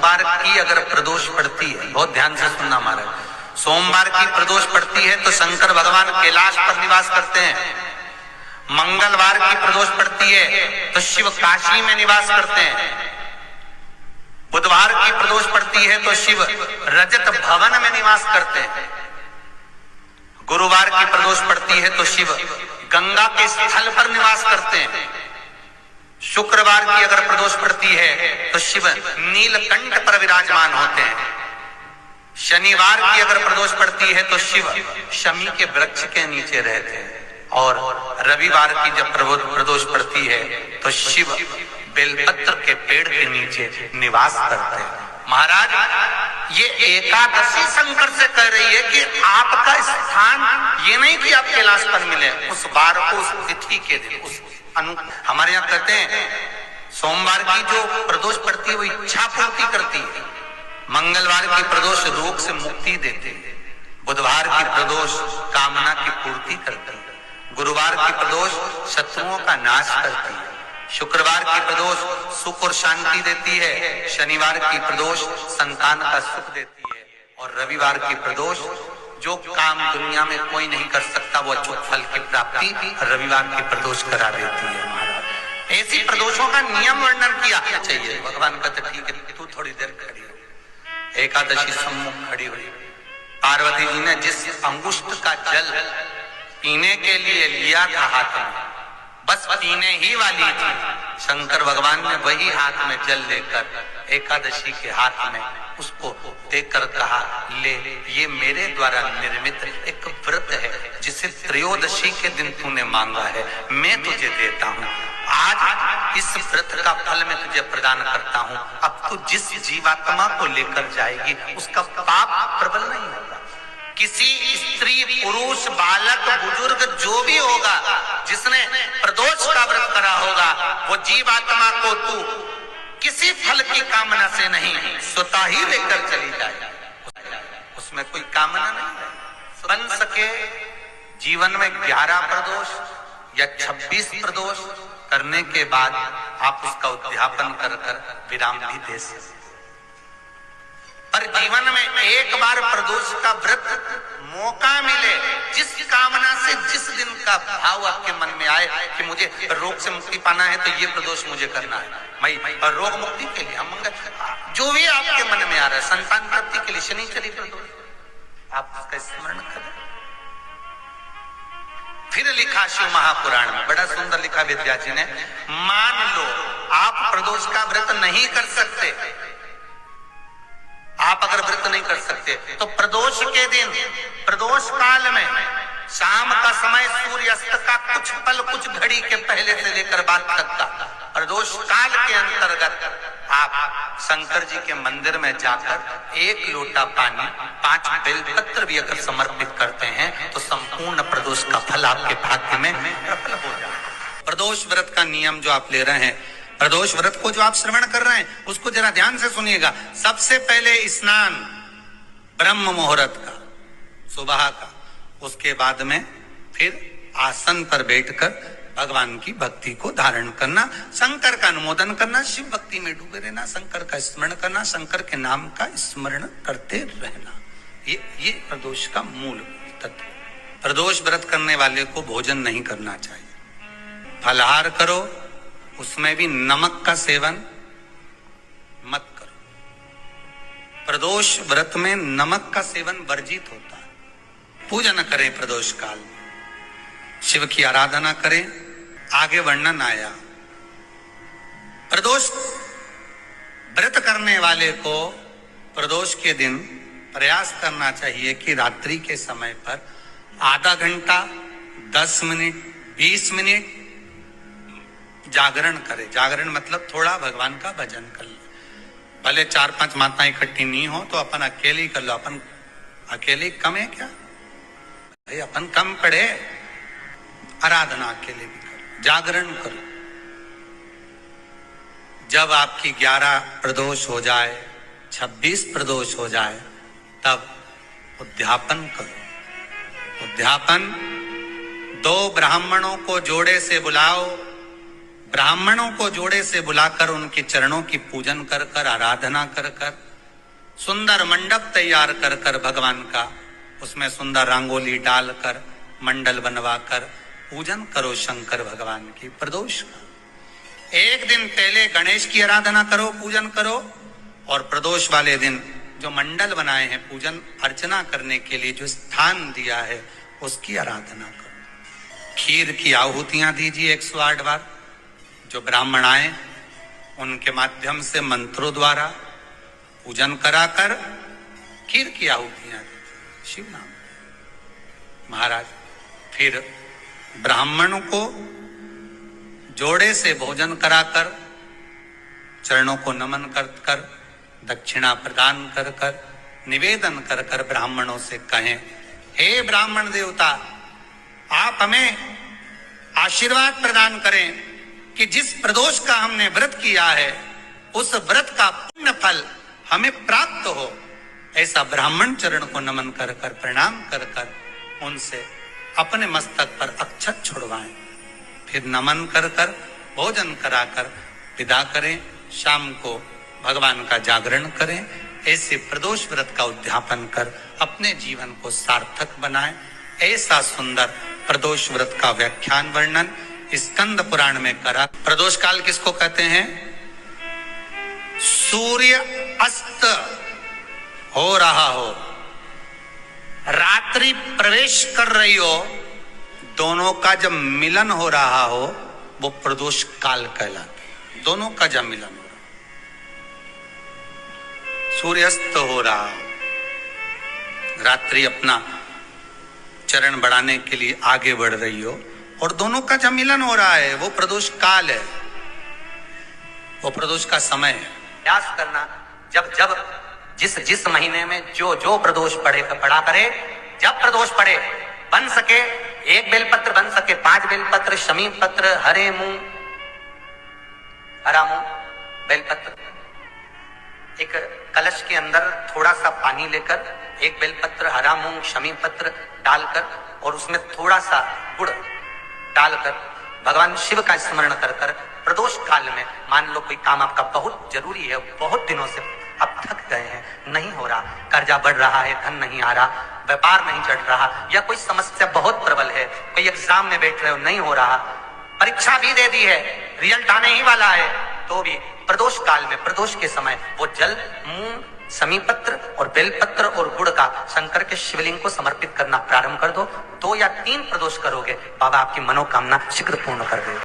सोमवार की अगर प्रदोष पड़ती है, बहुत ध्यान से सुनना महाराज, सोमवार की प्रदोष पड़ती है तो शंकर भगवान कैलाश पर निवास करते हैं। मंगलवार की प्रदोष पड़ती है तो शिव काशी में निवास करते हैं। बुधवार की प्रदोष पड़ती है तो शिव रजत भवन में निवास करते हैं। गुरुवार की प्रदोष पड़ती है तो शिव गंगा के स्थल पर निवास करते हैं। शुक्रवार की अगर प्रदोष पड़ती है तो शिव नीलकंठ पर विराजमान होते हैं। शनिवार की अगर प्रदोष पड़ती है तो शिव शमी के वृक्ष के नीचे रहते हैं। और रविवार की जब प्रदोष पड़ती है तो शिव बेलपत्र के पेड़ के नीचे निवास करते हैं। महाराज ये एकादशी शंकर से कह रही है कि आपका स्थान ये नहीं कि आप कैलाश पर मिले, उस बार को उस तिथि के दिन उस हमारे यहाँ कहते हैं सोमवार की जो प्रदोष पड़ती है वो इच्छा पूर्ति करती है। मंगलवार की प्रदोष रोग से मुक्ति देती है। बुधवार की प्रदोष कामना की पूर्ति करती है। गुरुवार की प्रदोष शत्रुओं का नाश करती है। शुक्रवार की प्रदोष सुख और शांति देती है। शनिवार की प्रदोष संतान का सुख देती है। और रविवार की प्रदोष जो काम दुनिया में कोई नहीं कर सकता वो अचूक फल की प्राप्ति रविवार की प्रदोष करा देती है। महाराज ऐसी प्रदोषों का नियम वर्णन किया चाहिए। भगवान कहते ठीक है तू थोड़ी देर खड़ी हो। एकादशी सम्मुख खड़ी हुई, पार्वती जी ने जिस अंगुष्ठ का जल पीने के लिए लिया था हाथ में, बस पीने ही वाली थी, शंकर भगवान ने वही हाथ में जल लेकर एकादशी के हाथ में उसको देकर कहा ले, ये मेरे द्वारा निर्मित एक व्रत है जिसे त्रयोदशी के दिन तूने मांगा है, मैं तुझे देता हूँ। आज इस व्रत का फल मैं तुझे प्रदान करता हूँ। अब तू जिस जीवात्मा को लेकर जाएगी उसका पाप प्रबल नहीं होगा। किसी स्त्री पुरुष बालक बुजुर्ग जो भी होगा जिसने प्रदोष का व्रत करा होगा वो जीवात्मा को तू किसी फल की कामना से नहीं स्वतः ही लेकर चली जाए। उसमें कोई कामना नहीं बन सके। जीवन में 11 प्रदोष या 26 प्रदोष करने के बाद आप उसका उद्यापन कर विराम भी दे सकते। पर जीवन में एक बार प्रदोष का व्रत मौका मिले, जिस कामना से जिस दिन का भाव आपके मन में आए कि मुझे रोग से मुक्ति पाना है तो ये प्रदोष मुझे करना है, मैं रोग मुक्ति के लिए हम जो भी आपके मन में आ रहा है, संतान प्राप्ति के लिए शनिचरी प्रदोष आप उसका स्मरण करें। फिर लिखा शिव महापुराण में बड़ा सुंदर लिखा विद्या जी ने, मान लो आप प्रदोष का व्रत नहीं कर सकते, आप अगर व्रत नहीं कर सकते तो प्रदोष के दिन प्रदोष काल में शाम का समय सूर्यास्त का कुछ पल कुछ घड़ी के पहले से लेकर बाद तक का प्रदोष काल के अंतर्गत आप शंकर जी के मंदिर में जाकर 1 लोटा पानी 5 बेलपत्र भी अगर समर्पित करते हैं तो संपूर्ण प्रदोष का फल आपके भाग्य में प्रबल हो जाए। प्रदोष व्रत का नियम जो आप ले रहे हैं, प्रदोष व्रत को जो आप श्रवण कर रहे हैं उसको जरा ध्यान से सुनिएगा। सबसे पहले स्नान ब्रह्म मुहूर्त का सुबह का, उसके बाद में फिर आसन पर बैठकर भगवान की भक्ति को धारण करना, शंकर का अनुमोदन करना, शिव भक्ति में डूबे रहना, शंकर का स्मरण करना, शंकर के नाम का स्मरण करते रहना। ये प्रदोष का मूल तत्व। प्रदोष व्रत करने वाले को भोजन नहीं करना चाहिए। फलाहार करो, उसमें भी नमक का सेवन मत करो। प्रदोष व्रत में नमक का सेवन वर्जित होता है। पूजन करें प्रदोष काल में, शिव की आराधना करें। आगे वर्णन आया, प्रदोष व्रत करने वाले को प्रदोष के दिन प्रयास करना चाहिए कि रात्रि के समय पर आधा घंटा 10 मिनट 20 मिनट जागरण करे। जागरण मतलब थोड़ा भगवान का भजन कर ले। भले 4-5 माताएं इकट्ठी नहीं हो तो अपन अकेले ही कर लो। अपन अकेले कम है क्या? भाई अपन कम पड़े, आराधना अकेले भी करो, जागरण करो। जब आपकी 11 प्रदोष हो जाए, 26 प्रदोष हो जाए, तब उद्यापन करो। उद्यापन 2 ब्राह्मणों को जोड़े से बुलाओ, ब्राह्मणों को जोड़े से बुलाकर उनके चरणों की पूजन कर कर, आराधना कर कर, सुंदर मंडप तैयार कर कर भगवान का, उसमें सुंदर रंगोली डालकर, मंडल बनवाकर पूजन करो शंकर भगवान की, प्रदोष का। एक दिन पहले गणेश की आराधना करो, पूजन करो, और प्रदोष वाले दिन जो मंडल बनाए हैं पूजन अर्चना करने के लिए, जो स्थान दिया है उसकी आराधना करो। खीर की आहुतियां दीजिए 108 बार। जो ब्राह्मण आए उनके माध्यम से मंत्रों द्वारा पूजन कराकर खीर की आहुतियां दीजिए शिव नाम महाराज। फिर ब्राह्मणों को जोड़े से भोजन कराकर, चरणों को नमन कर कर, दक्षिणा प्रदान कर कर, निवेदन कर कर ब्राह्मणों से कहें, हे ब्राह्मण देवता, आप हमें आशीर्वाद प्रदान करें कि जिस प्रदोष का हमने व्रत किया है उस व्रत का पुण्य फल हमें प्राप्त हो। ऐसा ब्राह्मण चरण को नमन कर कर, प्रणाम कर कर उनसे अपने मस्तक पर अक्षत छुड़वाएं। फिर नमन कर कर, भोजन कराकर विदा करें। शाम को भगवान का जागरण करें। ऐसे प्रदोष व्रत का उद्यापन कर अपने जीवन को सार्थक बनाएं। ऐसा सुंदर प्रदोष व्रत का व्याख्यान वर्णन स्कंद पुराण में करा। प्रदोष काल किसको कहते हैं? सूर्य अस्त हो रहा हो, रात्रि प्रवेश कर रही हो, दोनों का जब मिलन हो रहा हो वो प्रदोष काल कहलाता है। दोनों का जब मिलन हो रहा, सूर्यास्त हो रहा, रात्रि अपना चरण बढ़ाने के लिए आगे बढ़ रही हो और दोनों का जब मिलन हो रहा है वो प्रदोष काल है, वो प्रदोष का समय है। प्रयास करना जब जब जिस महीने में जो प्रदोष पड़ा करे, जब प्रदोष पड़े, बन सके 1 बेलपत्र, बन सके 5 बेलपत्र, शमी पत्र, हरा मूंग बेलपत्र, एक कलश के अंदर थोड़ा सा पानी लेकर 1 बेलपत्र, हरा मूंग, शमी पत्र डालकर और उसमें थोड़ा सा गुड़ डालकर भगवान शिव का स्मरण कर कर प्रदोष काल में, मान लो कोई काम आपका बहुत जरूरी है, बहुत दिनों से अब थक गए हैं, नहीं हो रहा, कर्जा बढ़ रहा है, धन नहीं आ रहा, व्यापार नहीं चढ़ रहा, या कोई समस्या बहुत प्रबल है, कोई एग्जाम में बैठ रहे हो नहीं हो रहा, परीक्षा भी दे दी है, रिजल्ट आने ही वाला है, तो भी प्रदोष काल में, प्रदोष के समय वो जल, मूंग, शमी पत्र और बेलपत्र और गुड़ का शंकर के शिवलिंग को समर्पित करना प्रारंभ कर दो। 2 या 3 प्रदोष करोगे, बाबा आपकी मनोकामना शीघ्र पूर्ण कर देगा।